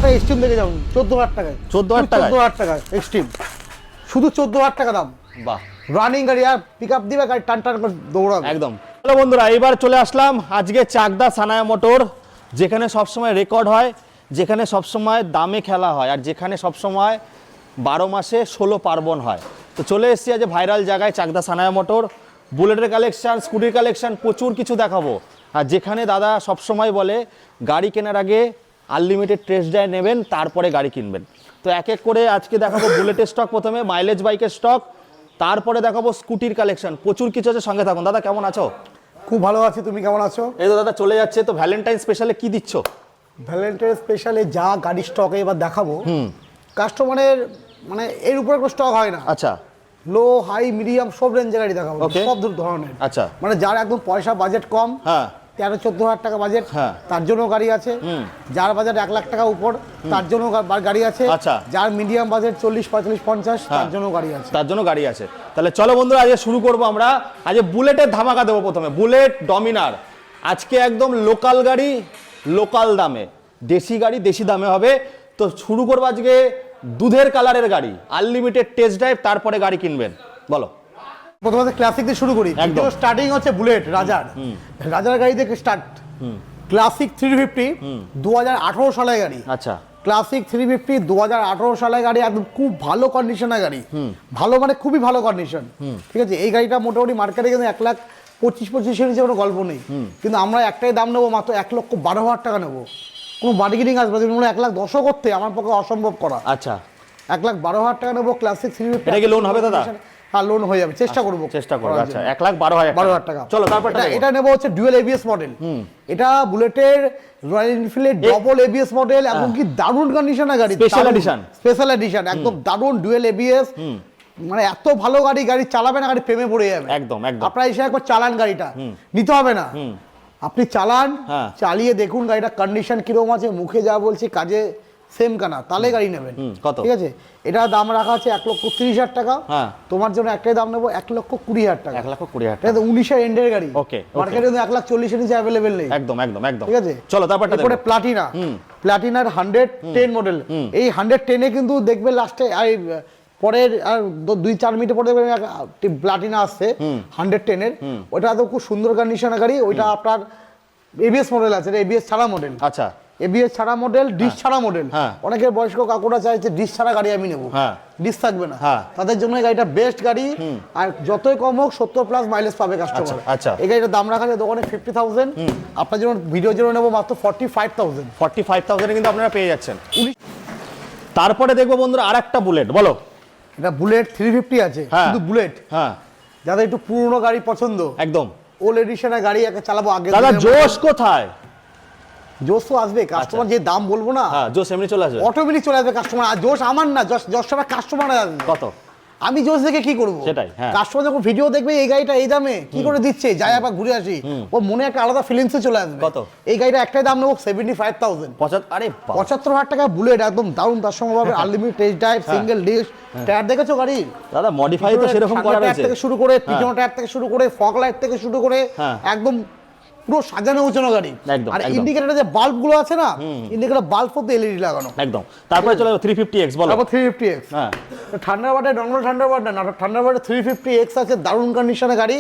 একটা এক্সট্রিম দেখে যাও 14,000 টাকায়। 14,000 টাকা? 14,000 টাকা এক্সট্রিম, শুধু 14,000 টাকা দাম। বাহ, রানিং গাড়ি, আর পিক আপ দিবে, গাড়ি টান টান করে দৌড়াবে একদম। হ্যালো বন্ধুরা, এবার চলে আসলাম আজকে চাকদা সানায়া মোটর, যেখানে সবসময় রেকর্ড হয়, যেখানে সবসময় দামে খেলা হয়, আর যেখানে সবসময় 12 মাসে 16 পার্বণ হয়। তো চলে এসেছি আজ ভাইরাল জায়গায় চাকদা সানায়া মোটর। বুলেটের কালেকশান, স্কুটির কালেকশান, প্রচুর কিছু দেখাবো। আর যেখানে দাদা সবসময় বলে গাড়ি কেনার আগে আনলিমিটেড টেস্ট ড্রাইভ নেবেন, তারপরে গাড়ি কিনবেন। তো এক এক করে আজকে দেখাবো বুলেটের স্টক, প্রথমে মাইলেজ বাইকের স্টক, তারপরে দেখাবো স্কুটির কালেকশন, প্রচুর কিছু আছে, সঙ্গে থাকুন। দাদা কেমন আছো? খুব ভালো আছি, তুমি কেমন আছো? এই তো দাদা চলে যাচ্ছে। তো ভ্যালেন্টাইন স্পেশালে কি দিচ্ছ? ভ্যালেন্টাইন স্পেশালে যা গাড়ি স্টকে এবার দেখাবো, কাস্টমারের মানে এর উপরে কোনো স্টক হয় না। আচ্ছা, লো হাই মিডিয়াম সব রেঞ্জে গাড়ি দেখাবো, Okay. সব ধরনের। আচ্ছা, মানে যার একদম পয়সা বাজেট কম, হ্যাঁ 13-14 হাজার টাকা বাজেট, হ্যাঁ। তার জন্য গাড়ি আছে। যার বাজেট 1 লাখ টাকা উপর, তার জন্য গাড়ি আছে। আচ্ছা। যার মিডিয়াম বাজেট 40, 45, 50, হ্যাঁ। তার জন্য গাড়ি আছে। তার জন্য গাড়ি আছে। তাহলে চলো বন্ধুরা, আজকে শুরু করবো আমরা। আজ বুলেটের ধামাকা দেবো। প্রথমে বুলেট ডমিনার, আজকে একদম লোকাল গাড়ি, লোকাল দামে, দেশি গাড়ি দেশি দামে হবে। তো শুরু করবো আজকে দুধের কালারের গাড়ি, আনলিমিটেড টেস্ট ড্রাইভ, তারপরে গাড়ি কিনবেন। বলো। প্রথমে ক্লাসিক দিয়ে শুরু করি। একদম। স্টার্টিং হচ্ছে বুলেট রাজার, রাজার গাড়ি থেকে স্টার্ট। ক্লাসিক 350 2018 সালের গাড়ি। আচ্ছা, ক্লাসিক 350 2018 সালের গাড়ি, একদম খুব ভালো কন্ডিশনের গাড়ি। ভালো মানে খুবই ভালো কন্ডিশন, ঠিক আছে। এই গাড়িটা মোটামুটি মার্কেটে কিন্তু 1,25,25 নিচে কোনো গল্প নেই, কিন্তু আমরা একটাই দাম নেবো, মাত্র 1,12,000 টাকা নেবো। কোনো বার্গেনিং আসবে না, 1,10,000 করতে আমার পক্ষে অসম্ভব করা। আচ্ছা, 1,12,000 টাকা নেবো ক্লাসিক 350। এটা কি লোন হবে দাদা? হ্যাঁ, লোন হয়ে যাবে, চেষ্টা করবো। চেষ্টা করবো। আচ্ছা, 1,12,000 টাকা। চলো তারপর এটা নেবো হচ্ছে ডুয়েল এবিএস মডেল। এটা বুলেটের রয়্যাল এনফিল্ডের ডবল এবিএস মডেল, এবং কি দারুণ কন্ডিশনের গাড়ি, স্পেশাল এডিশন, স্পেশাল এডিশন, একদম দারুণ ডুয়েল এবিএস। মানে এত ভালো গাড়ি, গাড়ি চালাবে না, গাড়ি প্রেমে পড়ে যাবে। একদম একদম। আপনারা এসে একবার চালান, গাড়িটা নিতে হবে না, আপনি চালান, চালিয়ে দেখুন গাড়িটা কন্ডিশন কিরকম আছে, মুখে যা বলছি কাজে সেম কানা, তাহলে গাড়ি নেবেন। কত? ঠিক আছে, এটা দাম রাখা আছে 1,30,000 টাকা। তোমার জন্য একটাই দাম নেবো 1,20,000 টাকা। 1,20,000 এটা তো 19 এর এন্ডের গাড়ি। ওকে, মার্কেটে 1,40,000 এর নিচে अवेलेबल নেই। একদম একদম একদম। ঠিক আছে, চলো তারপরটা দেখো। প্লাটিনা, প্লাটিনার 110 মডেল। এই 110 এ কিন্তু দেখবে লাস্টে পরের আর 2-4 মিনিট পরে দেখবেন প্লাটিনা আসছে 110 এর। ওটা তো খুব সুন্দর কন্ডিশনের গাড়ি। ওইটা আপনার এবিএস মডেল আছে, এবিএস ছাড়া মডেল। আচ্ছা, এবিএস ছাড়া মডেল, ডিস ছাড়া মডেল। অনেকের বয়স্ক কাকুরা চাইছে ডিস ছাড়া গাড়ি আমি নেবো, ডিস থাকবে না, তাদের জন্য গাড়িটা বেস্ট গাড়ি। আর যতই কম হোক 70+ মাইলেজ পাবে কাস্টমার। আচ্ছা, এই গাড়িটার দাম রাখা আছে দোকানে 50,000, আপনার জন্য ভিডিওর জন্য নেবো মাত্র 45,000। 45,000 কিন্তু আপনারা পেয়ে যাচ্ছেন। তারপরে দেখবো বন্ধুরা আরেকটা বুলেট, বলো। এটা বুলেট 350 আছে, শুধু বুলেট। যাদের একটু পুরনো গাড়ি পছন্দ, একদম ওল্ড এডিশনের গাড়ি একটা চালাবো। আগে দাদা জোশ কোথায়? জোশ তো আসবে, কাস্টমার যে দাম বলবো না, জোশ এমনি চলে আসবে, অটোমেটিক চলে আসবে কাস্টমার। আর জোশ আমার না, জোশ সবার কাস্টমার আসবে। কত? আমি জোশ দেখে কি করবো? সেটাই, কাস্টমার যখন ভিডিও দেখবে এই গাড়িটা এই দামে কি করে দিচ্ছে, যাই আবার ঘুরে আসি, ও মনে একটা আলাদা ফিলিংসে চলে আসবে। কত? এই গাড়িটা একটাই দাম নেবো 75,000। আরে 75,000 টাকা বুলেট, একদম দারুণ। তার সঙ্গে পাবে unlimited test drive, single disc tyre. দেখেছো গাড়ি দাদা মডিফাই তো সেরকম করা রয়েছে, থেকে শুরু করে পিছনের টায়ার থেকে শুরু করে ফগ লাইট থেকে শুরু করে একদম পুরো সাজানো গোছানো গাড়ি। আর ইন্ডিকেটরের যে বাল্ব গুলো আছে না, ইন্ডিকেটর বাল্ব মধ্যে এলইডি লাগানো। একদম। তারপরে চলে 350X, বলো। তারপর 350X, থান্ডারবার্ডের নরমাল থান্ডারবার্ড না, থান্ডারবার্ডের 350X আছে, দারুণ কন্ডিশনের গাড়ি,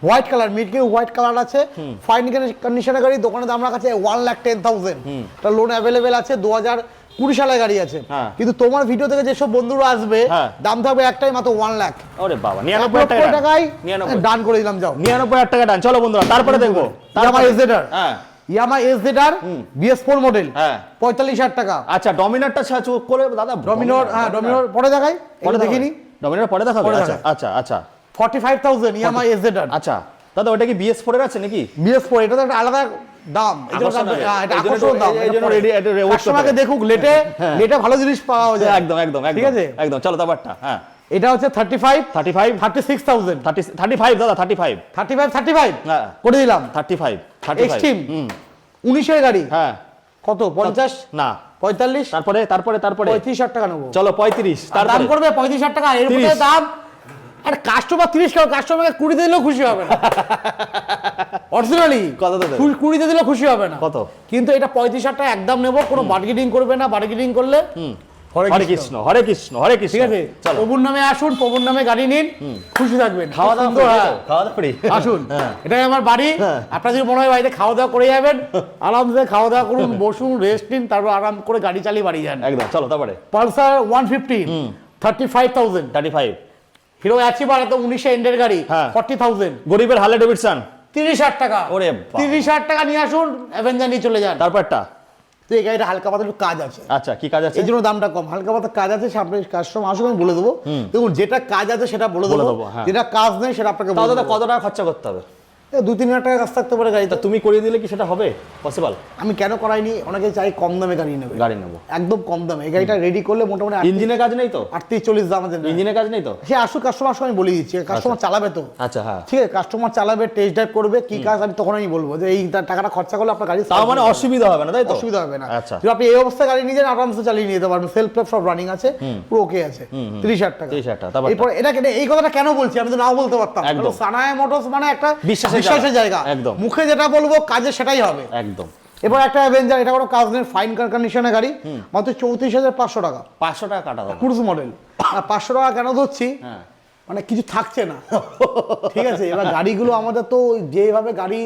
হোয়াইট কালার, মিডকে হোয়াইট কালার আছে, ফাইন কন্ডিশনের গাড়ি। দোকানে দাম রাখা আছে 1,10,000। এটা লোন অ্যাভেলেবেল আছে, 2020 সালের গাড়ি আছে। কিন্তু তোমার ভিডিও থেকে যেসব বন্ধুরা আসবে, দাম থাকবে একটাই মাত্র 1 লাখ। ওরে বাবা, 99 টাকায় ডান করে দিলাম। যাও, 99,000 টাকা ডান। চলো বন্ধুরা তারপরে দেখবো ইয়ামাহা এসজেডআর। ইয়ামাহা এসজেডআর BS4 মডেল, 45,000 টাকা। আচ্ছা, ডমিনারটা করে দাদা, ডমিনার। ডমিনার পরে দেখাই, পরে দেখিনি। ডমিনার পরে দেখাবো। আচ্ছা আচ্ছা আচ্ছা, 45,000 ইয়ামাহা এসজেডআর। আচ্ছা দাদা, ওটা কি BS4 এর আছে নাকি? BS4 এটা তো একটা আলাদা দাম, এটা আকর্ষণ দাম। এই জন্য কাস্টমারকে দেখুক, লেটে ভালো জিনিস পাওয়া যায়। একদম একদম, ঠিক আছে একদম। চলো তারপরটা। এটা হচ্ছে 35 দাদা, 35 করে দিলাম। 35 এক্সট্রিম 19 এর গাড়ি। কত? 50 না 45। তারপরে 35,000 টাকা নেবো। চলো 35, দাম করবে 35,000 টাকা। এর মধ্যে দাম আর কাস্টমার 30 টাকা, কাস্টমারকে 20 দিলেও খুশি হবে না। অরিজিনালি কত দেবে? 20 দিলেও খুশি হবে না। কত? কিন্তু এটা 35,000 টাকা একদম নেব, কোনো বার্গেনিং করবে না। বার্গেনিং করলে হরে কৃষ্ণ, হরে কৃষ্ণ, হরে কৃষ্ণ। ঠিক আছে, চলো। প্রভুর নামে আসুন, প্রভুর নামে গাড়ি নিন, খুশি থাকবেন। খাওয়া দাওয়া সুন্দর, free, হ্যাঁ। খাওয়া দাওয়া free। আসুন, হ্যাঁ। এটাই আমার বাড়ি। আপনার যদি মনে হয় বাড়িতে খাওয়া দাওয়া করে যাবেন, আরামসে খাওয়া দাওয়া করুন, বসুন, রেস্ট নিন, তারপর আরাম করে গাড়ি চালিয়ে বাড়ি যান। একদম, চলো তারপরে। পালসার 150 35,000। 35। হিরো অ্যাচিভার একদম 19 এন্ডের গাড়ি, হ্যাঁ। 40,000। গরিবের হার্লে ডেভিডসন 30,000 টাকা। ওরে বাবা। 30,000 টাকা নিয়ে আসুন, অ্যাভেঞ্জার নিয়ে চলে যান। তারপরটা। তো এই গাড়িটা হালকা পাতলা একটু কাজ আছে, আচ্ছা, কি কাজ আছে? এই জন্য দামটা কম। হালকা পাতলা কাজ আছে, সামনে কাস্টমার আসুক আমি বলে দেবো। দেখুন, যেটা কাজ আছে সেটা বলে বলে দেবো, দেবো, হ্যাঁ। যেটা কাজ নেই সেটা আপনাকে তাও বলে দাদা দেবো। কত টাকা খরচা করতে হবে? 2-3 হাজার টাকা কাজ থাকতে পারে গাড়িতে। তুমি করিয়ে দিলে কি সেটা হবে পসিবল? আমি কেন করাইনি, অনেকে চাই কম দামে গাড়ি নেবে, গাড়ি নেবো একদম কম দামে। এই গাড়িটা রেডি করলে মোটামুটি ইঞ্জিনের কাজ নেই তো? 38-40 দাম আছে। ইঞ্জিনের কাজ নেই তো? সে আসুক, কাস্টমার আমি বলে দিচ্ছি, কাস্টমার চালাবে তো। আচ্ছা, হ্যাঁ। ঠিক আছে, কাস্টমার চালাবে, টেস্ট ড্রাইভ করবে, কি কাজ আমি তখন আমি বলবো যে এই টাকাটা খরচা করলে আপনার গাড়ি তাও মানে অসুবিধা হবে না, তাই তো? অসুবিধা হবে না। আচ্ছা। যদি আপনি এই অবস্থায় গাড়ি নিয়ে যান, আরামসে চালিয়ে নিতে পারবেন, সেলফ টেপ সব রানিং আছে, পুরো ওকে আছে। 30,000 টাকা। 30,000 টাকা। তারপর এরপর এটা এই কথাটা কেন বলছি, আমি তো নাও বলতে পারতাম। একদম। কারণ সানায়া মোটরস মানে একটা বিশ্বাসের জায়গা। একদম। মুখে যেটা বলবো কাজে সেটাই হবে। একদম। এবার একটা অ্যাভেঞ্জার, এটা কোনো কাজ নেই, ফাইন কন্ডিশনের গাড়ি, মাত্র 34,500 টাকা। 500 টাকা কাটা দাও। Cruise model. 500 টাকা কেন ধরছি, হ্যাঁ। মানে কিছু থাকছে না। ঠিক আছে, এবার গাড়িগুলো আমাদের তো যেভাবে গাড়ি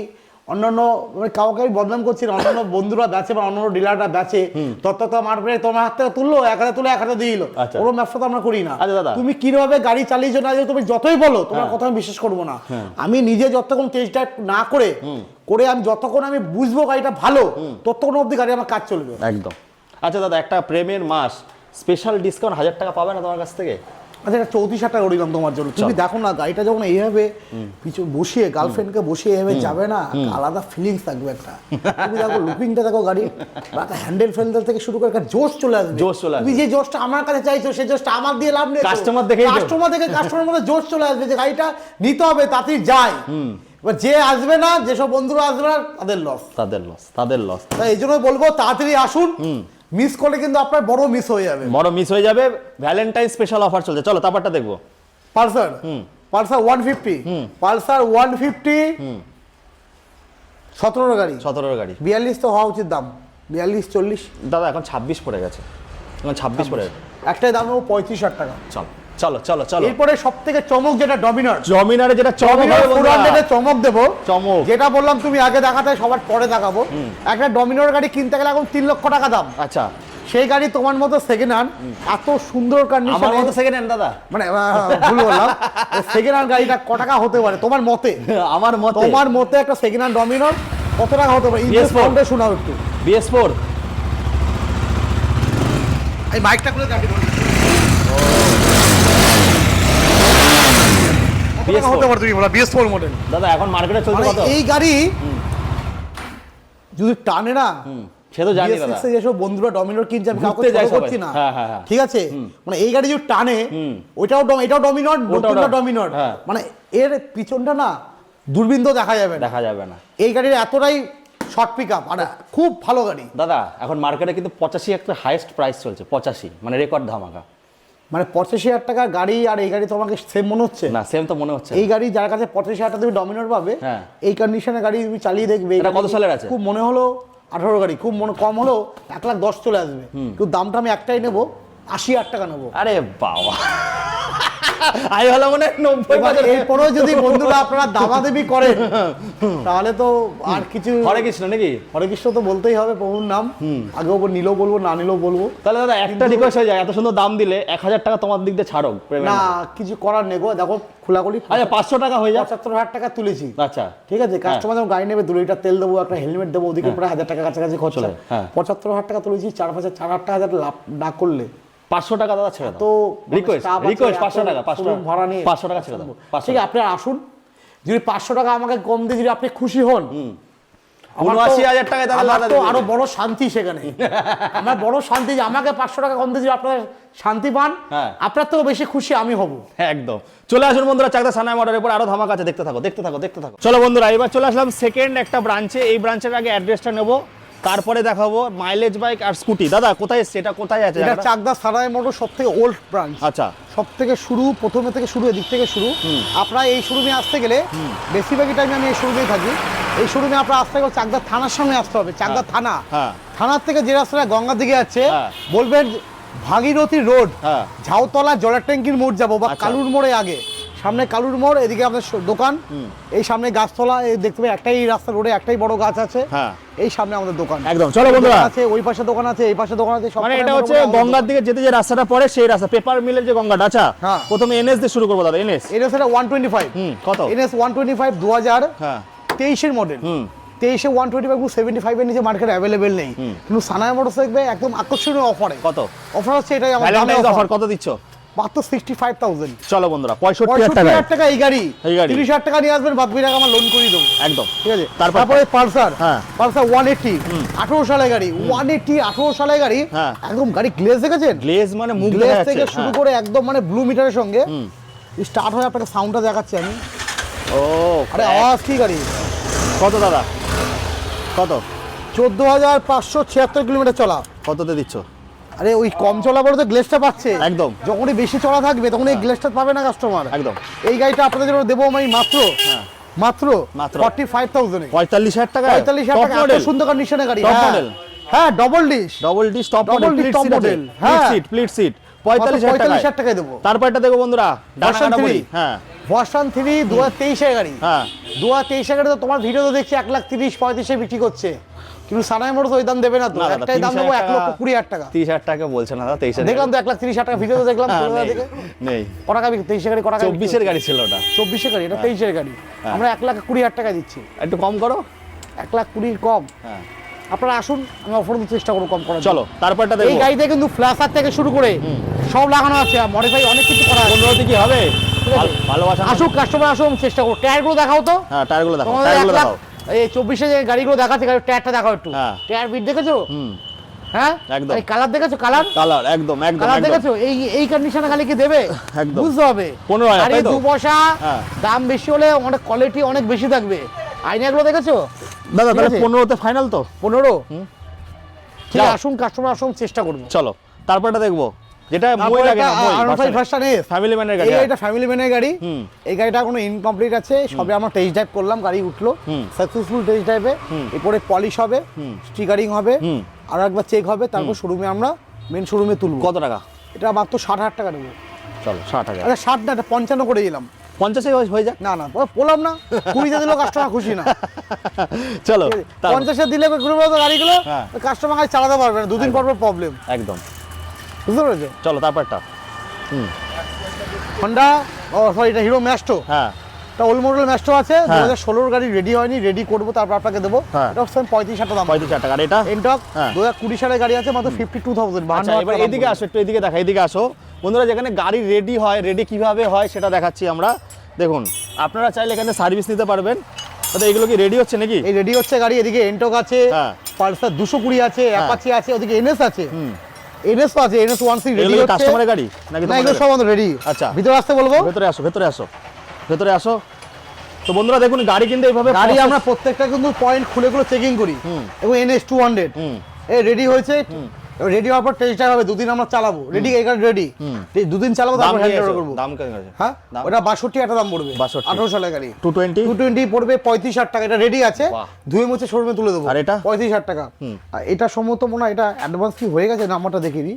অন্যান্য মানে কাউকে আমি বদনাম করছি না, অন্যান্য বন্ধুরা বেচে বা অন্যান্য ডিলাররা বেচে, তত মারবে, তোমার হাত থেকে তুললো, 1,000 তুলে 1,000 দিয়ে দিল, আচ্ছা। ওরকম ব্যবসা তো আমরা করি না। আচ্ছা দাদা। তুমি কিভাবে গাড়ি চালিয়েছো না, তুমি যতই বলো তোমার কথা আমি বিশ্বাস করবো না। আমি নিজে যতক্ষণ টেস্ট ড্রাইভ না করে আমি যতক্ষণ আমি বুঝবো গাড়িটা ভালো, ততক্ষণ অবধি গাড়ি আমার কাজ চলবে। একদম। আচ্ছা দাদা, একটা প্রেমের মাস স্পেশাল ডিসকাউন্ট 1,000 টাকা পাবে না তোমার কাছ থেকে? আচ্ছা, এটা 34,000 টাকা দিলাম তোমার জন্য। তুমি দেখো না গাড়িটা যখন এইভাবে পিছু বসিয়ে গার্লফ্রেন্ডকে বসিয়ে এইভাবে যাবে না, আলাদা ফিলিংস থাকবে একটা। তুমি দেখো লুকিংটা দেখো, গাড়ি হ্যান্ডেল ফ্যান্ডেল থেকে শুরু করে একটা জোশ চলে আসবে। জোশ চলে আসবে। তুমি যে জোশটা আমার কাছে চাইছো সেই জোশটা আমার দিয়ে লাভ নেই। কাস্টমার দেখেই দেবে। কাস্টমার মধ্যে জোশ চলে আসবে যে গাড়িটা নিতে হবে, তাতেই যায়। এবার যে আসবে না, যেসব বন্ধুরা আসবে না, তাদের লস। তাদের লস। তাই এই জন্য বলবো তাড়াতাড়ি আসুন, মিস করলে কিন্তু আপনার বড় মিস হয়ে যাবে। বড় মিস হয়ে যাবে। ভ্যালেন্টাইন স্পেশাল অফার চলছে, চলো তারপরটা দেখবো। পালসার 150, পালসার 150 17 গাড়ি, 17 গাড়ি। 42 তো হওয়া উচিত দাম, 42-40। দাদা এখন 26 পড়ে গেছে, এখন 26 পড়ে গেছে। একটাই দাম নেবো 35,000 টাকা। চলো চলো চলো চলো। এরপরে সব থেকে চমক যেটা ডমিনার, জমিনারে যেটা চমক হবে বন্ধুরা। 400 চমক দেবো। চমক। যেটা বললাম তুমি আগে দেখাতে, সবার পরে দেখাবো। একটা ডমিনার গাড়ি কিনতে গেলে এখন 3 লক্ষ টাকা দাম। আচ্ছা। সেই গাড়ি তোমার মতো সেকেন্ড হ্যান্ড, এত সুন্দর কন্ডিশন। আমার মতো সেকেন্ড হ্যান্ড দাদা, মানে ভুল বললাম, সেকেন্ড হ্যান্ড গাড়িটা ক টাকা হতে পারে তোমার মতে? আমার মতে, তোমার মতে একটা সেকেন্ড হ্যান্ড ডমিনার কত টাকা হতে পারে? ইঞ্জিন সাউন্ডে শোনাও একটু। BS4। এই মাইকটা খুলে দেখি BS4 হতে পারে তুমি বলা, BS4 মডেল। দাদা এখন মার্কেটে চলছে মানে কত? এই গাড়ি যদি টানে না, সে তো জানি দাদা। BS6 যেসব বন্ধুরা ডমিনার কিনছে, আমি কাউকে ঘুরতে যায় ছোট সবাই। করছি না, হ্যাঁ, হ্যাঁ, হ্যাঁ। ঠিক আছে, মানে এই গাড়ি যদি টানে, ওইটাও এটাও ডমিনার, নতুনটা ডমিনার, হ্যাঁ। মানে এর পিছনটা না দূরবীন তো দেখা যাবে না। দেখা যাবে না। এই গাড়ির এতটাই শর্ট পিক আপ, আর খুব ভালো গাড়ি। দাদা এখন মার্কেটে কিন্তু 85 একটা হাইয়েস্ট প্রাইস চলছে, 85 মানে রেকর্ড ধামাকা। মানে 85,000 টাকার গাড়ি আর এই গাড়ি তোমাকে সেম মনে হচ্ছে? না, সেম তো মনে হচ্ছে। এই গাড়ি যার কাছে 85,000 টাকা তুমি ডমিনার পাবে, হ্যাঁ। এই কন্ডিশনের গাড়ি তুমি চালিয়ে দেখবে। এটা কত সালের আছে? খুব মনে হলো 18 গাড়ি, খুব মনে কম হলো 1,10,000 চলে আসবে। কিন্তু দামটা আমি একটাই নেবো, 80,000 টাকা নেবো। আরে বাবা, আমি ভালো মনে 90। এরপরেও যদি বন্ধুরা আপনারা দামাদামি করেন, তাহলে তো আর কিছু। হরে কৃষ্ণ নাকি? হরে কৃষ্ণ তো বলতেই হবে প্রভুর নাম, আগেও নিলেও বলবো, না নিলেও বলবো। তাহলে দাদা একটা রিকোয়েস্ট হয়ে যায়, এত সুন্দর দাম দিলে 1,000 টাকা তোমার দিক দিয়ে ছাড়ো। না, কিছু করার নেই গো, দেখো খোলাখুলি। আচ্ছা 500 টাকা হয়ে যায়। 75,000 টাকা তুলেছি। আচ্ছা ঠিক আছে, কাস্টমার যখন গাড়ি নেবে 2 লিটার তেল দেবো, একটা হেলমেট দেবো, ওদিকে প্রায় 1,000 টাকা কাছাকাছি খরচ হলো। 75,000 টাকা তুলেছি, 4,500 লাভ না করলে 500 টাকা দাদা ছেড়ে দাও। তো রিকোয়েস্ট 500 টাকা, 500 ভাড়া নিয়ে 500 টাকা ছেড়ে দাও। ঠিক আছে, আপনি আসুন, যদি 500 টাকা আমাকে কম দিয়ে যদি আপনি খুশি হন, 79,000 টাকায় তাহলে আমার তো আরো বড় শান্তি সেখানে। আমার বড় শান্তি যে আমাকে 500 টাকা কম দিয়ে যদি আপনারা শান্তি পান, আপনার থেকেও বেশি খুশি আমি হব। একদম। চলে আসুন বন্ধুরা, চাকদা সানায়া মোটরের উপর আরো ধামাকা আছে, দেখতে থাকো দেখতে থাকো দেখতে থাকো। চলো বন্ধুরা, এবার চলে আসলাম সেকেন্ড একটা ব্রাঞ্চে। এই ব্রাঞ্চের আগে অ্যাড্রেসটা নেব, তারপরে দেখাবো মাইলেজ বাইক আর স্কুটি। দাদা কোথায় এসছে, এটা কোথায় আছে? এটা চাকদা সানায়া মোটর সবথেকে ওল্ড ব্রাঞ্চ। আচ্ছা, সব থেকে শুরু, প্রথমে থেকে শুরু, এদিক থেকে শুরু। আপনারা এই শোরুমে আসতে গেলে বেশিরভাগই টাইমে আমি এই শোরুমেই থাকি। এই শোরুমে আপনারা আসতে গেলে চাকদা থানার সামনে আসতে হবে, চাকদা থানা। হ্যাঁ। থানার থেকে যে রাস্তাটা গঙ্গার দিকে যাচ্ছে, হ্যাঁ। বলবেন ভাগীরথী রোড, হ্যাঁ। ঝাউতলা জলের ট্যাঙ্কির মোড় যাবো, বা আচ্ছা। কালুর মোড়ে আগে, সামনে কালুর মোড়, এদিকে আপনার দোকান, এই সামনে গাছতলা, এই দেখতে পাবেন একটাই রাস্তা, রোডে একটাই বড় গাছ আছে, হ্যাঁ। এই সামনে আমাদের দোকান। একদম, চলো বন্ধুরা। আছে ওই পাশে দোকান আছে, এই পাশে দোকান আছে, সব মানে কটাই এটা হচ্ছে মোটামুটি আমাদের গঙ্গার দিকে যেতে যে রাস্তাটা পড়ে সেই রাস্তা, পেপার মিলের যে গঙ্গাটা। আচ্ছা, হ্যাঁ। প্রথমে এনএস দিয়ে শুরু করবো দাদা। এনএস দোকান। এটা সেটা 125, কত? এনএস 125 হ্যাঁ 2023 মডেল। 23-এ 125 75 এর নিচে মার্কেটে অ্যাভেলেবেল নেই, কিন্তু সানায়া মোটরস দেখবে একদম আকর্ষণীয় অফারে। কত অফার হচ্ছে এটাই আমার ভ্যালেন্টাইন্স দামে অফার অফার, কত দিচ্ছ? মাত্র 65,000। চলো বন্ধুরা, 65,000 65,000 টাকা এই গাড়ি, এই গাড়ি। 30,000 টাকা নিয়ে আসবেন, বাদ বাকি টাকা আমার লোন করিয়ে দেবো। একদম, ঠিক আছে। তারপর? তারপরে পালসার, হ্যাঁ। পালসার 180 18 সালের গাড়ি, 180 18 সালের গাড়ি, হ্যাঁ। একদম গাড়ি গ্লেজ দেখেছেন? গ্লেজ মানে মুখ গ্লেজ দেখা থেকে যাচ্ছে। শুরু হ্যাঁ। করে একদম মানে ব্লু মিটারের সঙ্গে স্টার্ট হয়ে আপনাকে সাউন্ডটা দেখাচ্ছি আমি। ও আরে আওয়াজ কি গাড়ি! কত দাদা, কত? 14,576 কিলোমিটার চলা। কততে দিচ্ছ? আরে ওই কম চলা বলে তো গ্লেজটা পাচ্ছে, একদম। যখনই বেশি চলা থাকবে তখন এই গ্লেজটা পাবে না কাস্টমার। একদম। এই গাড়িটা আপনাদের জন্য দেবো আমি মাত্র মাত্র মাত্র 45,000 এ। 45,000 টাকা। 45,000 টাকা, এত সুন্দর কন্ডিশনের গাড়ি। টপ হ্যাঁ। মডেল। হ্যাঁ, double dish, double dish top Double model, dish top model, হ্যাঁ হ্যাঁ। সিট, স্প্লিট সিট, 45,000 টাকা। 45,000 টাকায় দেবো। তারপর এটা দেখো বন্ধুরা, Version ডানা 3 হ্যাঁ ভার্সন 3 2023 এর গাড়ি। হ্যাঁ 2023 এর গাড়ি তো তোমার ভিডিও তো দেখছি 1,30,35 এ বিক্রি করছে, কিন্তু সানাই মোটরস ওই দাম দেবে না তো, না দাদা, একটাই দাম দেবো 1,20,000 টাকা। 30,000 টাকা বলছে না দাদা, 23,000 দেখলাম তো 1,30,000 টাকা ভিডিও তো দেখলাম, হ্যাঁ, 16,000 নেই, থেকে নেই। কটা গাড়ি 23 এর গাড়ি, কটা গাড়ি 24 এর গাড়ি ছিল ওটা, 24 এর গাড়ি, এটা 23 এর গাড়ি। আমরা 1,20,000 টাকা দিচ্ছি, একটু কম করো। 1,20,000 কম। হ্যাঁ আপনারা আসুন, আমি অফার দিতে চেষ্টা করবো কম করার। চলো তারপরটা এই দেখো। গাড়িতে কিন্তু ফ্ল্যাশার থেকে শুরু করে সব লাগানো আছে, মডিফাই অনেক কিছু করা আছে। 15 কি হবে? ভালোবাসা আসুক কাস্টমার, আসুন, চেষ্টা করো। টায়ারগুলো দেখাও তো, হ্যাঁ টায়ারগুলো দেখো, তোমাদের টায়ারগুলো 1,00,000 দেখো। এই 24 এর গাড়িগুলো দেখাচ্ছে, গাড়ির টায়ারটা দেখাও একটু। হ্যাঁ। টায়ার বিট দেখেছো? হ্যাঁ একদম। এই কালার দেখেছো? কালার কালার একদম একদম কালার একদম। দেখেছো? এই কন্ডিশনে গাড়ি কি দেবে? একদম। বুঝতে হবে 15,000 গাড়ি তাই তো? 2 পয়সা হ্যাঁ। দাম বেশি হলে অনেক কোয়ালিটি অনেক বেশি থাকবে। আয়নাগুলো দেখেছো? দাদা ঠিক তাহলে আছে। 15 তে ফাইনাল তো? 15। ঠিক যাও। আছে, আসুন কাস্টমার, আসুন, চেষ্টা করবো। চলো তারপরটা দেখবো, যেটা মই লাগে না, মই ভার্সন এস, ফ্যামিলি ম্যানের গাড়ি। এই গাড়িটা ফ্যামিলি ম্যানের গাড়ি। এই গাড়িটা কোনো ইনকমপ্লিট আছে, সবে আমরা টেস্ট ড্রাইভ করলাম, গাড়ি উঠলো সাকসেসফুল টেস্ট ড্রাইভে। এরপরে পলিশ হবে, স্টিকারিং হবে, আর একবার চেক হবে, তারপর শোরুমে আমরা মেন শোরুমে তুলবো। কত টাকা? এটা মাত্র 60,000 টাকা দেবো। চলো 60,000। আরে 60 না, এটা 55 করে দিলাম। 50 হয়ে যাক। না না, বললাম না, 20 দিলেও কাস্টমার খুশি না। চলো 50 দিলে তো গাড়িগুলো হ্যাঁ। কাস্টমার গাড়ি চালাতে পারবে না, দুদিন পর পর প্রবলেম। একদম। বুঝতে পেরেছো? চলো তারপরটা। হন্ডা, ও সরি, এটা হিরো ম্যাস্টো। হ্যাঁ এটা ওল্ড মডেল ম্যাস্টো আছে, হ্যাঁ। 2016 গাড়ি রেডি হয়নি, রেডি করবো তারপর আপনাকে দেবো। হ্যাঁ। এটা হচ্ছে 35,000 দাম। 35,000 টাকা। আর এটা? এনটক হ্যাঁ। 2020 সালের গাড়ি আছে, মাত্র 52,000। আচ্ছা এবার এদিকে আসো, একটু এদিকে দেখা, এদিকে আসো বন্ধুরা। যেখানে গাড়ি রেডি হয়, রেডি কিভাবে হয় সেটা দেখাচ্ছি আমরা। দেখুন, আপনারা চাইলে এখানে সার্ভিস নিতে পারবেন। দাদা এগুলো কি রেডি হচ্ছে নাকি? এই রেডি হচ্ছে গাড়ি, এদিকে এনটক আছে, হ্যাঁ। পালসার 220 আছে, অ্যাপাচি আছে, ওদিকে এনএস আছে, এনএস তো আছে, এনএস 16 রেডি এগুলো হচ্ছে। কাস্টমারের গাড়ি নাকি না, এগুলো সব আমাদের রেডি। আচ্ছা। ভিতরে আসতে বলবো। ভেতরে আসো, ভেতরে আসো, ভেতরে আসো। তো বন্ধুরা দেখুন, গাড়ি কিন্তু এইভাবে গাড়ি process- আমরা প্রত্যেকটা কিন্তু পয়েন্ট খুলে খুলে চেকিং করি, এবং এনএস 200 এই রেডি হয়েছে। রেডি হওয়ার পর টেস্ট ড্রাইভ হবে, দুদিন আমরা চালাবো। রেডি, এই গাড়ি রেডি, দুদিন চালাবো, দাম তারপর কি হ্যান্ড আছে? ওভার করবো। দাম কেমন আছে? হ্যাঁ, দাম? ওটা 62 একটা দাম পড়বে। 62 18 সালের গাড়ি। 220 220 পড়বে 35,000 টাকা। এটা রেডি আছে, বাহ। ধুয়ে মুছে শোরুমে তুলে দেবো। আর এটা? 35,000 টাকা। আর এটা সম্ভবত মনে হয় এটা অ্যাডভান্স কি হয়ে গেছে, নাম্বারটা দেখিনি।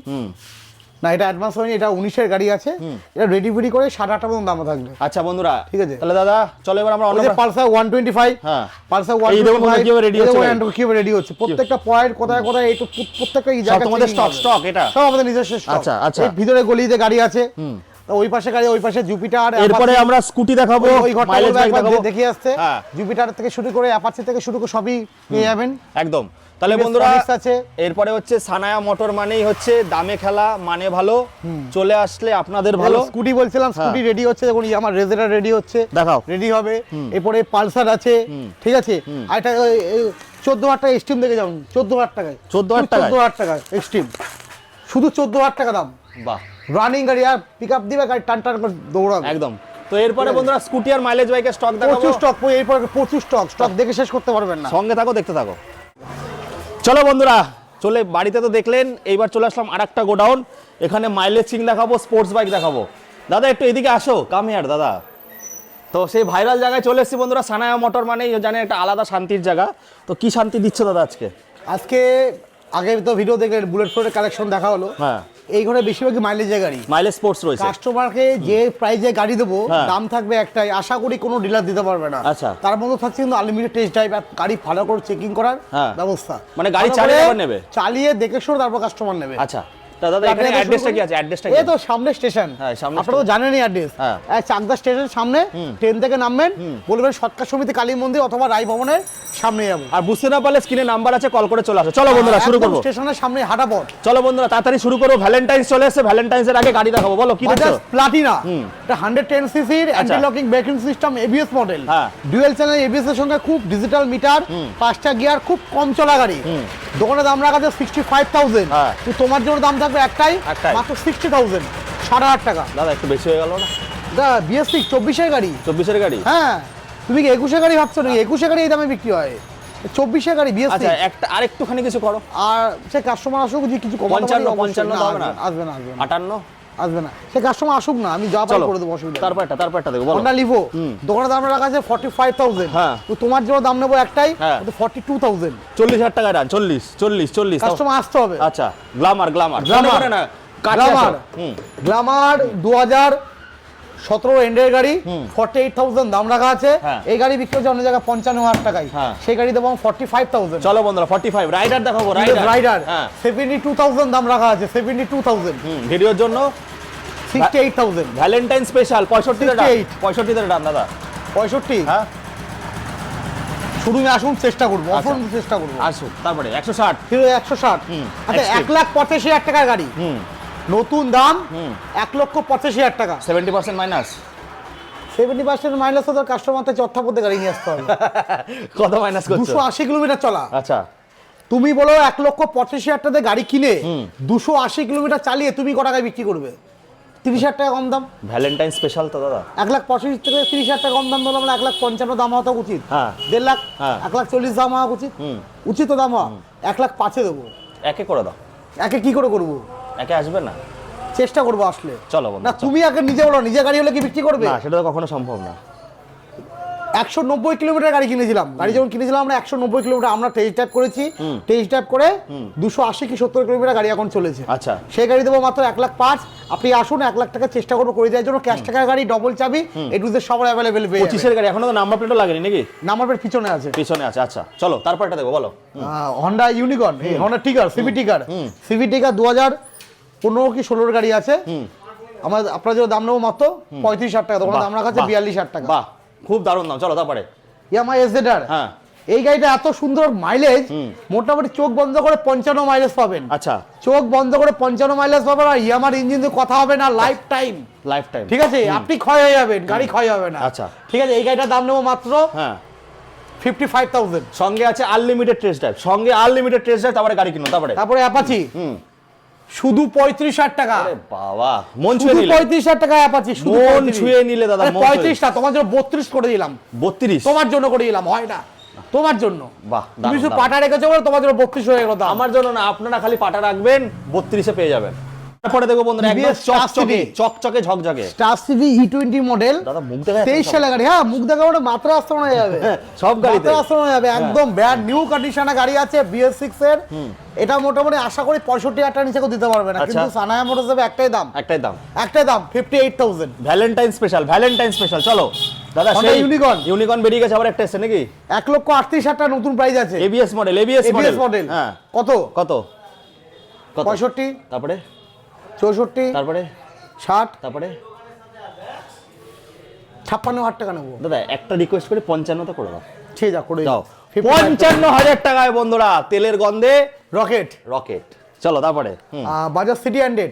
না, এটা অ্যাডভান্স হয়নি, এটা 19 এর গাড়ি আছে। এটা রেডি ফেডি করে 7,000 টাকা দাম থাকবে। আচ্ছা বন্ধুরা, ঠিক আছে। তাহলে দাদা চলো এবার আমরা অন্য পালসার 125, হ্যাঁ পালসার এই দেখুন বন্ধুরা 125 কিভাবে ready হচ্ছে গাড়ি। কিভাবে রেডি হচ্ছে, প্রত্যেকটা পয়েন্ট কোথায় কোথায়, এই তো প্রত্যেকটা এই জায়গা তোমাদের checking stock, হবে। এটা? সব আমাদের নিজস্ব স্টক। আচ্ছা, আচ্ছা। এই ভিতরে গলিতে গাড়ি আছে, তো ওই পাশে গাড়ি, ওই পাশে জুপিটার। এরপরে আমরা স্কুটি দেখাবো, ওই ঘরটা মাইলেজ বাইক একবার দেখাবো। দেখিয়ে আসতে। হ্যাঁ। জুপিটার থেকে শুরু করে অ্যাপাচি থেকে শুরু করে সবই পেয়ে যাবেন। একদম। তাহলে TVS বন্ধুরা Onyx আছে। এরপরে হচ্ছে সানায়া মোটর মানেই হচ্ছে দামে খেলা, মানে ভালো। চলে আসলে আপনাদের ভালো। স্কুটি বলছিলাম, স্কুটি রেডি হচ্ছে, দেখুন আমার রেজেরার রেডি হচ্ছে, দেখাও। রেডি হবে। এরপরে পালসার আছে, ঠিক আছে। আর এটা 14,000 টাকা এক্সট্রিম দেখে যাবেন, 14,000 টাকায়। 14,000 টাকায়? 14,000 টাকায় এক্সট্রিম, শুধু 14,000 টাকা দাম। বাহ, রানিং গাড়ি, আর পিক আপ দিবে, গাড়ি টান টান করে দৌড়াবে। একদম। তো এরপরে বন্ধুরা স্কুটি আর মাইলেজ বাইকের স্টক দেখাবো। প্রচুর স্টক, এরপর প্রচুর স্টক দেখে শেষ করতে পারবেন না। সঙ্গে থাকো, দেখতে থাকো। চলো বন্ধুরা, চলে বাড়িতে তো দেখলেন, এইবার চলে আসলাম আরেকটা গোডাউন। এখানে মাইলেজ সিং দেখাবো, স্পোর্টস বাইক দেখাবো। দাদা একটু এদিকে আসো, কাম হিয়ার দাদা। তো সেই ভাইরাল জায়গায় চলে এসেছি বন্ধুরা, সানায়া মোটর মানে জানে একটা আলাদা শান্তির জায়গা। তো কি শান্তি দিচ্ছ দাদা আজকে? আজকে আগে তো ভিডিও দেখে বুলেট ফ্লোরের কালেকশন দেখা হলো। হ্যাঁ, এই ঘরে বেশিরভাগই মাইলেজের গাড়ি, মাইলেজ স্পোর্টস রয়েছে। কাস্টমারকে যে প্রাইজে গাড়ি দেবো হ্যাঁ। দাম থাকবে একটাই, আশা করি কোনো ডিলার দিতে পারবে না। আচ্ছা। তার মধ্যে থাকছে কিন্তু আনলিমিটেড টেস্ট ড্রাইভ, গাড়ি ভালো করে চেকিং করার হ্যাঁ। ব্যবস্থা। মানে গাড়ি ভালো চালিয়ে করে আবার নেবে? চালিয়ে দেখে শুনে তারপর কাস্টমার নেবে। আচ্ছা, তা দাদা এখানে অ্যাড্রেসটা কি আছে? অ্যাড্রেসটা কি? এই তো সামনে স্টেশন, হ্যাঁ, সামনে আপনারা তো জানেনই অ্যাড্রেস। হ্যাঁ। চাকদা স্টেশনের সামনে ট্রেন থেকে নামবেন, বলবেন সৎকার সমিতি কালী মন্দির অথবা রায় ভবনের সামনে যাবো। আর বুঝতে না পারলে স্ক্রিনে নাম্বার আছে, কল করে চলে আসো। চলো বন্ধুরা শুরু করবো। স্টেশনের সামনে হাঁটা পথ। চলো বন্ধুরা তাড়াতাড়ি শুরু করো। ভ্যালেন্টাইন্স চলে এসেছে, ভ্যালেন্টাইন্সের আগে গাড়ি দেখাবো। বলো কি দেখছো? প্লাটিনা, এটা 110 সিসির anti locking braking system ABS model, হ্যাঁ। ডুয়াল চ্যানেল এবিএস এর সঙ্গে খুব ডিজিটাল মিটার, 5টা গিয়ার, খুব কম চলা গাড়ি। দোকানে দাম রাখা আছে 65,000, হ্যাঁ। তো তোমার জন্য দাম থাকবে একটাই, মাত্র 60,000, 8,500 টাকা। দাদা একটু বেশি হয়ে গেল না? দা বিএস6 24 গাড়ি। 24-এর গাড়ি? হ্যাঁ, তুমি কি 21 গাড়ি ভাবছো নাকি? 21 গাড়ি এই দামে বিক্রি হয়, 24 গাড়ি বিএস6। আচ্ছা, একটা আর একটুখানি কিছু করো। আর সে কাস্টমার আসুক, যে কিছু কমাতে পারি 55 অবশ্যই। তো হবে না? আসবে না, আসবে না, 58? আসবে না। সে কাস্টমার আসুক না, আমি যা পারি করে দেবো, অসুবিধা নেই। তারপরটা দেখো, বলো। হন্ডা লিভো, দোকানের দাম রাখা আছে 45,000, হ্যাঁ। তো তোমার জন্য দাম নেবো একটাই, হ্যাঁ। 42,000। 40,000 টাকা ডান। 40 কাস্টমার আসতে হবে। আচ্ছা, গ্ল্যামার গ্ল্যামার। না গ্ল্যামার, গ্ল্যামার 2017 এন্ডের গাড়ি, 48,000 দাম রাখা আছে। হ্যাঁ। এই গাড়ি বিক্রি হচ্ছে অন্য জায়গায় 55,000 টাকায়, হ্যাঁ। সেই গাড়ি দেবো 45,000। চলো বন্ধুরা 45 রাইডার দেখাবো। রাইডার হ্যাঁ, 72,000 দাম রাখা আছে, 72,000। ভিডিওর জন্য 68,000। ভ্যালেন্টাইন স্পেশাল 65 টাকা। 68 65 দাম দাদা। 65, হ্যাঁ, শুরু আসুন, চেষ্টা করবো, আচ্ছা। অফুরন্ত চেষ্টা করবো। আসুন। তারপরে 160। হিরো 160, আচ্ছা Extreme। 1,85,000 টাকার গাড়ি, নতুন দাম 1,85,000 টাকা। 70% মাইনাস। 70% মাইনাস তো কাস্টমার থেকে অর্থাপত্তি গাড়ি নিয়ে আসতে হবে। কত মাইনাস করছো? 280 কিলোমিটার চলা। আচ্ছা, তুমি বলো 1,85,000 টাকাতে গাড়ি কিনে 280 কিলোমিটার চালিয়ে তুমি ক টাকায় বিক্রি করবে? 30,000 টাকা কম দাম। ভ্যালেন্টাইন স্পেশাল তো দাদা। 1,85,000 থেকে 30,000 টাকা কম দাম বলো, আমরা 1,55,000 দাম হওয়া তো উচিত। হ্যাঁ। 1.5 লাখ, হ্যাঁ। 1,40,000 দাম হওয়া উচিত। উচিত তো দাম হওয়া। 1,05,000 দেবো। একে করে দাও। একে কি করে করবো? একে আসবে না? চেষ্টা করবো আসলে। চলো বন্ধু, না তুমি আগে নিজে বলো, নিজে গাড়ি হলে কি বিক্রি করবে? না, সেটা তো কখনো সম্ভব না। 190 কিলোমিটার গাড়ি কিনেছিলাম, গাড়ি যখন কিনেছিলাম আমরা 190 কিলোমিটার আমরা টেস্ট ড্রাইভ করেছি, টেস্ট ড্রাইভ করে 280 কি 70 কিলোমিটার গাড়ি এখন চলেছে। আচ্ছা, সেই গাড়ি দেবো মাত্র 1,05,000। আপনি আসুন, 1 লাখ টাকা চেষ্টা করবো করে দেওয়ার জন্য। ক্যাশ টাকার গাড়ি, ডবল চাবি, এটুদের সবার অ্যাভেলেবেল পেয়ে 25-এর গাড়ি এখনো তো নাম্বার প্লেটও লাগেনি নাকি? নাম্বার প্লেট পিছনে আছে, পিছনে আছে। আচ্ছা চলো তারপরটা দেখো, বলো। Honda Unicorn, Honda Trigger, CB Trigger, CB Trigger 2015 কি 16 গাড়ি আছে। আমরা আপনার জন্য দাম নেবো মাত্র 35,000 টাকা, দোকানে দাম রাখা আছে 42,000 টাকা। বাহ, খুব দারুণ দাম। চলো তারপরে ইয়ামাহা এসজেডআর, হ্যাঁ, এই গাড়িটা এত সুন্দর মাইলেজ, মোটামুটি চোখ বন্ধ করে 55 মাইলেজ পাবেন। আচ্ছা, চোখ বন্ধ করে 55 মাইলেজ পাবেন, আর ইয়ামার ইঞ্জিন দিয়ে কথা হবে না, লাইফ টাইম। Life time. ঠিক আছে, আপনি ক্ষয় হয়ে যাবেন, গাড়ি ক্ষয় হবে না। আচ্ছা, ঠিক আছে, এই গাড়িটার দাম নেবো মাত্র হ্যাঁ 55,000। সঙ্গে আছে আনলিমিটেড টেস্ট ড্রাইভ, সঙ্গে আনলিমিটেড টেস্ট ড্রাইভ। তারপরে গাড়ি কিনুন। তারপরে অ্যাপাচি, শুধু 35,000 টাকা। আরে বাবা, মন ছুঁয়ে শুধু নিলে। 35,000 টাকা অ্যাপাচি, শুধু মন 35,000 ছুঁয়ে নিলে দাদা, আরে মন ছুঁয়ে। 35 না, তোমার জন্য 32 করে দিলাম। 32? তোমার জন্য করে দিলাম, হয় না তোমার জন্য। বাহ, তুমি দারুণ, শুধু দারুণ। পাটা রেখেছো বলে তোমার জন্য 32 হয়ে গেল দাম। আমার জন্য না, আপনারা খালি পাটা রাখবেন, 32-এ পেয়ে যাবেন। তারপরে দেখো বন্ধুরা, একদম TVS Star চকচকে City। চকচকে ঝকঝকে স্টার সিভি E20 মডেল, দাদা। মুখ দেখা 23 সালে গাড়ি। হ্যাঁ, মুখ দেখা ওটা মাত্রা আস্তরণ হয়ে যাবে, সব গাড়িতে মাত্রা আস্তরণ হয়ে যাবে। একদম ব্র্যান্ড নিউ কন্ডিশনে গাড়ি আছে BS6 এর। এটা মোটামুটি আশা করি 65,000 টাকা নিচে কেউ দিতে পারবে না, কিন্তু সানায়া মোটরস দেবে একটাই দাম, একটাই দাম। 58,000। Valentine special, Valentine special. চলো দাদা, Honda সেই Unicorn। ইউনিকর্ন বেরিয়ে গেছে, আবার একটা এসছে নাকি? 1,38,000 টাকা নতুন প্রাইস আছে। ABS model, ABS ABS model. হ্যাঁ, কত? কত? কত? 65, তারপরে 64, তারপরে 60, তারপরে 56,000 টাকা নেবো। দাদা একটা রিকোয়েস্ট করে 55-তে করে দাও। ঠিক আছে, করে দাও। 55,000 55,000 টাকায় বন্ধুরা, তেলের গন্ধে রকেট। রকেট। চলো তারপরে। বাজাজ সিটি 100,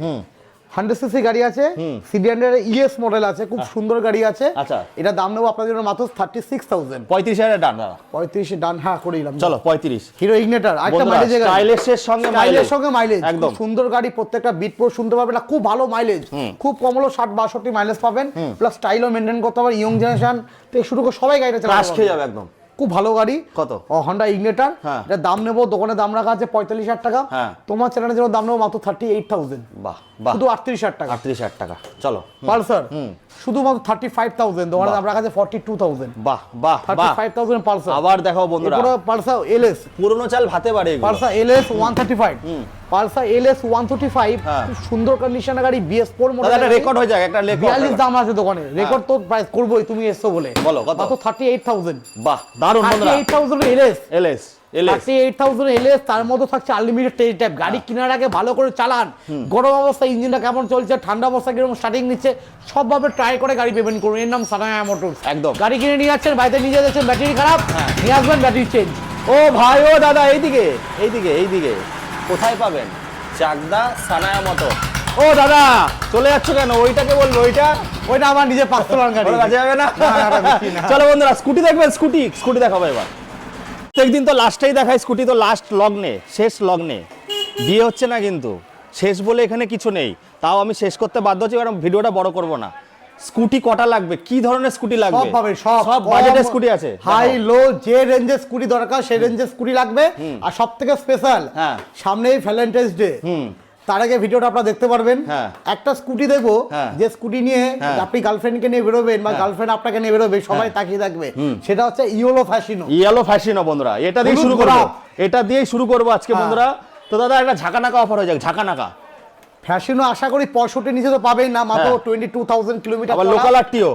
100 সিসি গাড়ি আছে। সিটি 100 ইএস মডেল আছে, খুব সুন্দর গাড়ি আছে। আচ্ছা, এটা দাম নেবো আপনাদের জন্য মাত্র 36,000। 35,000 ডান দাদা। 35 ডান, হ্যাঁ করে দিলাম। চলো 35। হিরো ইগনিটর, আরেকটা বন্ধুরা, মাইলেজের গাড়ি, স্টাইলিশের সঙ্গে স্টাইলের সঙ্গে মাইলেজ, একদম খুব সুন্দর গাড়ি। প্রত্যেকটা বিট প্রো শুনতে পারবেন না, খুব ভালো মাইলেজ, খুব কম হলো 60-62 মাইলেজ পাবেন। প্লাস স্টাইলও মেনটেন করতে পারবেন, ইয়ং জেনারেশন থেকে শুরু করে সবাই গাড়িটা ক্রাশ চালাতে খেয়ে পারবে। যাবে একদম। খুব ভালো গাড়ি। কত? Honda ignitor. হ্যাঁ। এটা দাম নেবো, দোকানে দাম রাখা আছে 45,000 টাকা। হ্যাঁ। তোমার চ্যানেলের জন্য দাম নেবো মাত্র 38,000। বাহ বাহ, শুধু 38,000 টাকা। 38,000 টাকা। চলো পালসার শুধুমাত্র 35,000, দোকানে দাম রাখা আছে 42,000। বাহ বাহ বাহ, 35,000 পালসার। আবার দেখাও বন্ধুরা, এরপরে পালসার এলএস, পুরনো চাল ভাতে বাড়ে এগুলো। পালসার এলএস 135, পালসার এলএস 135, হ্যাঁ। খুব সুন্দর কন্ডিশনের গাড়ি, BS4 দাদা মডেল। একটা রেকর্ড হয়ে যাক, একটা রেকর্ড। 42 দাম আছে দোকানে, রেকর্ড তো প্রাইস করবোই, তুমি এসছো বলে। বলো কত? মাত্র 38,000। বাহ দারুণ বন্ধুরা, 38,000 এলএস, এলএস এলএস 38,000 এলএস। তার মধ্যে থাকছে আনলিমিটেড টেস্ট ড্রাইভ। গাড়ি কেনার আগে ভালো করে চালান, গরম অবস্থায় ইঞ্জিনটা কেমন চলছে, ঠান্ডা অবস্থায় কিরকম স্টার্টিং নিচ্ছে, সবভাবে ট্রাই করে গাড়ি পেমেন্ট করুন। এর নাম সানায়া মোটরস। একদম। গাড়ি কিনে নিয়ে যাচ্ছেন, বাড়িতে নিয়ে যাচ্ছেন, ব্যাটারি খারাপ, নিয়ে আসবেন ব্যাটারি চেঞ্জ। ও ভাই, ও দাদা, এইদিকে এইদিকে এইদিকে কোথায় পাবেন? চাকদা সানায়া মোটর। ও দাদা, চলে যাচ্ছ কেন? ওইটাকে বলবো, ওইটা ওইটা আমার নিজের পার্সোনাল গাড়ি। ওটা কাজে যাবে না? না, ওটা বিক্রি না। চলো বন্ধুরা, স্কুটি দেখবেন, স্কুটি স্কুটি দেখাবো এবার। প্রত্যেকদিন তো লাস্টেই দেখায় স্কুটি, তো লাস্ট লগ্নে, শেষ লগ্নে বিয়ে হচ্ছে না, কিন্তু শেষ বলে এখানে কিছু নেই। তাও আমি শেষ করতে বাধ্য হচ্ছি, কারণ ভিডিওটা বড় করব না। স্কুটি কটা লাগবে, কি ধরনের স্কুটি লাগবে? সব পাবে, সব সব বাজেটের স্কুটি আছে। হাই লো যে রেঞ্জের স্কুটি দরকার সেই রেঞ্জের স্কুটি লাগবে। আর সবথেকে স্পেশাল, হ্যাঁ। সামনেই ভ্যালেন্টাইন্স ডে, তার আগে ভিডিওটা আপনারা দেখতে পারবেন। হ্যাঁ। একটা স্কুটি দেখবো, হ্যাঁ। যে স্কুটি নিয়ে হ্যাঁ। আপনি গার্লফ্রেন্ডকে নিয়ে বেরোবেন বা গার্লফ্রেন্ড আপনাকে নিয়ে বেরোবে, সবাই তাকিয়ে থাকবে। সেটা হচ্ছে ইয়োলো ফ্যাশিনো। ইয়েলো ফ্যাশিনো বন্ধুরা, এটা দিয়ে হলুদ শুরু করবো, গোলাপ। এটা দিয়েই শুরু করবো আজকে হ্যাঁ। বন্ধুরা। তো দাদা একটা ঝাঁকানাকা অফার হয়ে যাক, ঝাঁকানাকা। ফ্যাশিনো আশা করি 65 নিচে তো পাবেন না, মাত্র হ্যাঁ। 22,000 কিলোমিটার। আবার লোকাল আরটিও,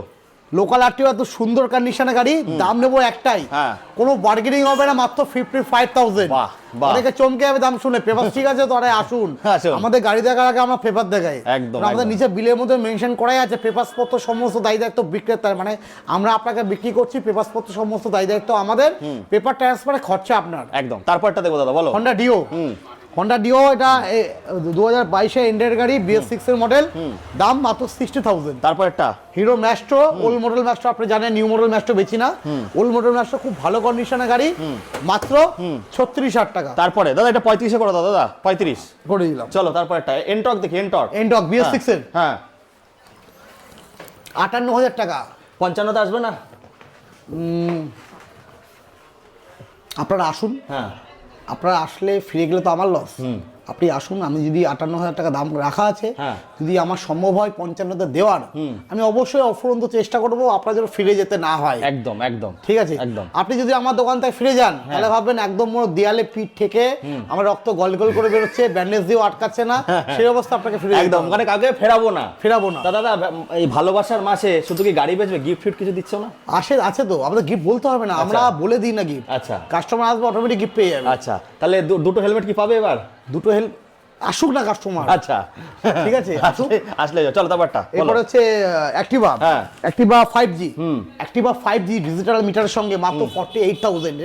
লোকাল আরটিও এত সুন্দর কন্ডিশনের গাড়ি, দাম নেবো একটাই, হ্যাঁ। কোনো বার্গেনিং হবে না, মাত্র 55,000। বাহ, বাহ। অনেকে চমকে যাবে দাম শুনে। পেপার ঠিক আছে তো, আরে আসুন, আসুন। আমাদের গাড়ি দেখার আগে আমরা পেপার দেখাই। একদম, কারণ আমাদের একদম। নিচে বিলের মধ্যে মেনশন করাই আছে পেপার পত্র সমস্ত দায়ী দায়িত্ব বিক্রেতার, মানে আমরা আপনাকে বিক্রি করছি, পেপার পত্র সমস্ত দায়ী দায়িত্ব আমাদের, পেপার ট্রান্সফারের খরচা আপনার। একদম। তারপরটা দেখবো দাদা, বলো। হন্ডা ডিও, হন্ডা ডিও, এটা 2022 এন্ডের গাড়ি, BS6 এর মডেল, দাম মাত্র 60,000। তারপরটা Hero Maestro, old model Maestro, আপনি জানেন নিউ মডেল ম্যাস্ট্রো বেচি না, ওল্ড মডেল ম্যাস্ট্রো খুব ভালো কন্ডিশনের গাড়ি, মাত্র 36,000 টাকা তারপরে দাদা এটা 35-এ করো দাদা, 35 করে দিলাম। চলো। তারপরটা এনটক দেখি, এনটক। এন্ডক BS6 এর হ্যাঁ, 58,000 টাকা। 55-তে আসবে না? আপনারা আসুন, হ্যাঁ, আপনারা আসলে ফিরে গেলে তো আমার লস। আপনি আসুন, আমি যদি 58,000 টাকা দাম রাখা আছে, হ্যাঁ। যদি আমার সম্ভব হয় 55তে দেওয়ার, আমি অবশ্যই অফুরন্ত চেষ্টা করবো আপনার যেন ফিরে যেতে না হয়। একদম একদম ঠিক আছে, একদম। আপনি যদি আমার দোকান থেকে ফিরে যান, তাহলে ভাববেন একদম মোর দেয়ালে পিঠ থেকে আমার রক্ত গলগল করে বেরোচ্ছে, ব্যান্ডেজ দিয়েও আটকাচ্ছে না, সেই অবস্থা আপনাকে ফিরে যেতে একদম, হবে। মানে কাউকে ফেরাবো না, ফেরাবো না। দাদা। এই ভালোবাসার মাসে শুধু কি গাড়ি বেচবে, গিফট ফিফট কিছু দিচ্ছ না? আছে তো, আমাদের গিফট বলতে হবে না, আমরা বলে দিই না গিফট। আচ্ছা কাস্টমার আসবে অটোমেটিক গিফট পেয়ে যাবে। আচ্ছা, তাহলে দুটো হেলমেট কি পাবে এবার? দুটো হেল্প আসুক না কাস্টমার। আচ্ছা, ঠিক আছে, আসুক। আসলে চলো। তারপরটা এরপর হচ্ছে অ্যাক্টিভা, হ্যাঁ। Activa 5G, Activa 5G digital মিটারের সঙ্গে মাত্র 48,000,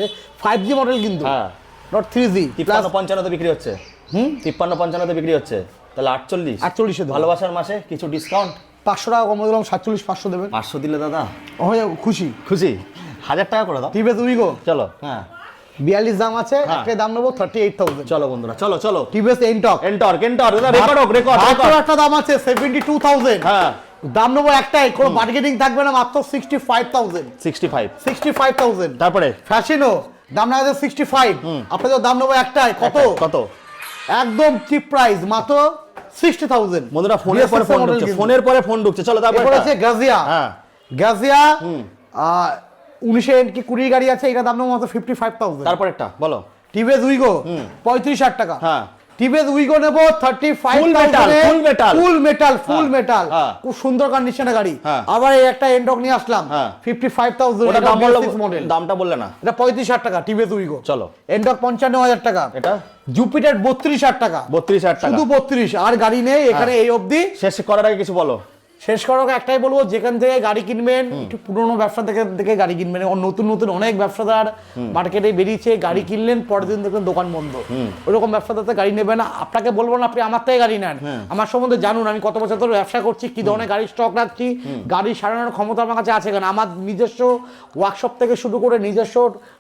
5G মডেল কিন্তু, হ্যাঁ। Not 3G। 53-55-তে বিক্রি হচ্ছে। 53-55-তে বিক্রি হচ্ছে, তাহলে 48 48 দেবো। ভালোবাসার মাসে কিছু ডিসকাউন্ট 500 টাকা কমে দিলাম, 47,500 দেবেন। 500 দিলে দাদা হয়ে খুশি। খুশি। 1000 টাকা করে দাও। টিভিএস উইগো, চলো। হ্যাঁ, 42 দাম আছে, হ্যাঁ। একটা দাম নেবো 38,000। চলো বন্ধুরা, চলো চলো। টিভিএস এনটক, এন্টর্ক দাদা, রেকর্ড হোক, রেকর্ড। একটা দাম আছে 72,000, হ্যাঁ, দাম নেবো একটাই, কোনো মার্কেটিং থাকবে না, মাত্র 65,000। 65। তারপরে ফ্যাশিনো দাম না আছে 65, আপনাদের দাম নেবো একটাই, কত কত? একদম চিপ প্রাইস, মাত্র 60,000। বন্ধুরা ফোনের পরে ফোন ঢুকছে, ফোনের পরে ফোন ঢুকছে। চলো এরপর তারপরে আছে গাজিয়া, হ্যাঁ, গাজিয়া 19 কি 20 গাড়ি আছে, এটা দাম নেবো মাত্র 55,000। তারপরেরটা বলো। টিভিএস উইগো 35,000 টাকা। হ্যাঁ, টিভিএস উইগো নেবো 35,000, ফুল মেটাল। ফুল মেটাল, হ্যাঁ। খুব সুন্দর কন্ডিশনের গাড়ি। হ্যাঁ। আবার এই একটা এন্ডক নিয়ে আসলাম, হ্যাঁ। 55,000, ওটা এটা দাম বললো, মডেল, দামটা বললে না। এটা 35,000 টাকা টিভিএস উইগো। চলো। এন্ডক 55,000 টাকা। এটা জুপিটার 32,000 টাকা। 32,000 টাকা। শুধু 32, আর গাড়ি নেই এখানে এই অবধি। শেষ করার আগে কিছু বলো। শেষ করার একটাই বলবো, যেখান থেকে গাড়ি কিনবেন একটু পুরোনো ব্যবসা থেকে গাড়ি কিনবেন। নতুন নতুন অনেক ব্যবসাদার মার্কেটে বেরিয়েছে, গাড়ি কিনলেন পরের দিন দেখবেন দোকান বন্ধ, ওইরকম ব্যবসাদারতে গাড়ি নেবে না। আপনাকে বলবো না আপনি আমার থেকে গাড়ি নেন, আমার সম্বন্ধে জানুন, আমি কত বছর ধরে ব্যবসা করছি, কি ধরনের গাড়ি স্টক রাখছি, গাড়ি সারানোর ক্ষমতা আমার কাছে আছে কেন। আমার নিজস্ব ওয়ার্কশপ থেকে শুরু করে নিজস্ব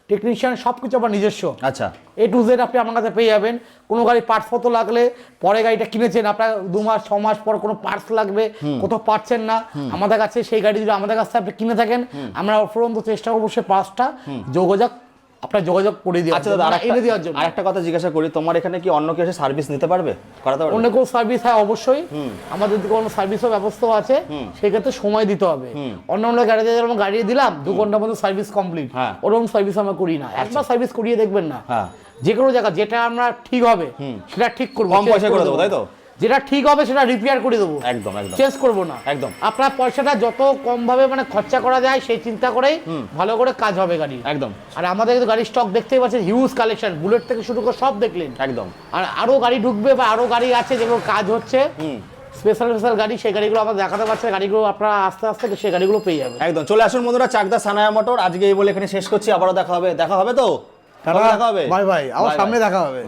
টেকনিশিয়ান সব কিছু আমার নিজস্ব। আচ্ছা A to Z আপনি আমার কাছে পেয়ে যাবেন। কোনো গাড়ি পার্টস কত লাগলে, পরে গাড়িটা কিনেছেন আপনার 2 মাস 6 মাস পর কোনো পার্টস লাগবে, কোথাও পাচ্ছেন না, আমাদের কাছে সেই গাড়ি যদি আমাদের কাছে আপনি কিনে থাকেন, আমরা অফুরন্ত চেষ্টা করবো সেই পার্টসটা যোগাযোগ করে দিয়ে আচ্ছা দাদা এনে দেওয়ার জন্য। আরেকটা কথা জিজ্ঞাসা করি, তোমার এখানে কি অন্য কেউ এসে সার্ভিস নিতে পারবে, করাতে পারবে? অন্য কোনো সার্ভিস হয় অবশ্যই, আমাদের কোনো সার্ভিসের ব্যবস্থাও আছে, সেক্ষেত্রে সময় দিতে হবে। অন্য গ্যারেজে যেরকম গাড়ি দিলাম 2 ঘন্টার মধ্যে সার্ভিস কমপ্লিট, হ্যাঁ। ওরকম সার্ভিস আমরা করি না। একবার সার্ভিস করিয়ে দেখবেন না, হ্যাঁ যে কোনো জায়গা যেটা আমরা ঠিক হবে সেটা ঠিক করবো, কম পয়সা করে দেবো, তাই তো? যেটা ঠিক হবে সেটা রিপেয়ার করে দেবো, একদম একদম চেঞ্জ করবো না একদম। আপনার পয়সাটা যত কম ভাবে মানে খরচা করা যায় সেই চিন্তা করেই ভালো করে কাজ হবে গাড়ি একদম। আর আমাদের কিন্তু গাড়ির স্টক দেখতেই পাচ্ছেন, হিউজ কালেকশন, বুলেট থেকে শুরু করে সব দেখলেন একদম। আর আরো গাড়ি ঢুকবে বা আরো গাড়ি আছে যেগুলো কাজ হচ্ছে, স্পেশাল গাড়ি, সেই গাড়িগুলো আমরা দেখাতে পারছি, গাড়িগুলো আপনারা আস্তে আস্তে সেই গাড়িগুলো পেয়ে যাবেন। একদম চলে আসুন বন্ধুরা চাকদা সানায়া মোটর। আজকে এই বলে এখানে শেষ করছি, আবারও দেখা হবে তো? টাটা, দেখা হবে, বাই বাই, আবার Bye bye. সামনে দেখা হবে।